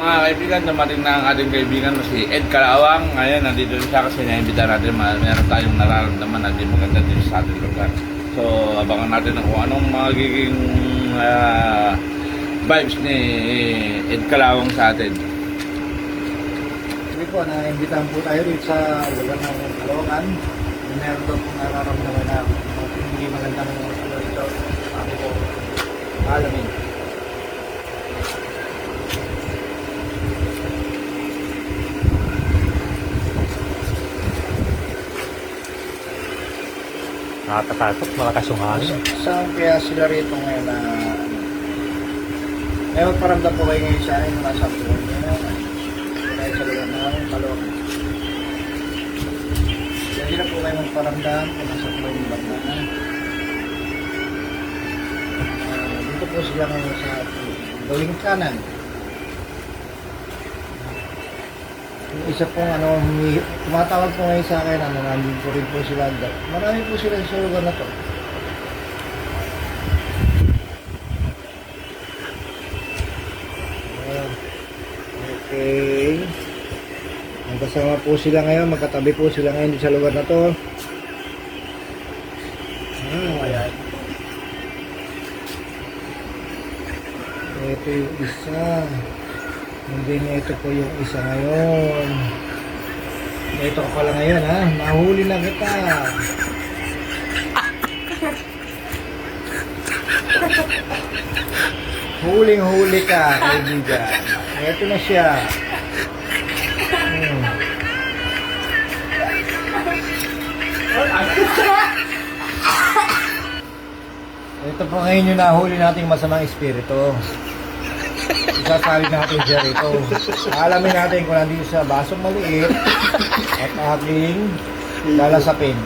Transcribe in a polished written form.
Mga kaibigan, dumating na ang ating kaibigan na si Ed Calawang. Ngayon, nandito siya kasi naimbita natin. Meron tayong nararamdaman na di maganda din sa ating lugar. So, abangan natin kung anong magiging vibes ni Ed Calawang sa atin. Sige po, naimbitahan po tayo dito sa lugar ng Caloocan. Meron daw pong nararamdaman na hindi magandang ano dito. Sabi po, alamin. Nakakatakot, malakas yung hangin. Saan kaya sila rito ngayon na may magparamdam po kayo ngayon sa akin na nasa buwan nyo dahil sa lugar ng Caloocan. Hindi na po kayo magparamdam kung nasa buwan yung banda. Dito po sila ngayon sa gawing kanan. Yung isa pong tumatawag po ngayon sa akin, nandun po rin po sila. Marami po sila sa lugar na to. Okay. Magkasama po sila ngayon, magkatabi po sila ngayon sa lugar na to. Ayan. Ito yung isa. Hindi na ito po yung isa ngayon. Ito ka pala ngayon ha. Nahuli na kita. Huling-huli ka, kaibigan. Ito na siya. Ito po ngayon yung nahuli nating masamang espiritu. Isasabi natin siya rito. Alamin natin kung nandito sa basong maliit at ating lalasapin.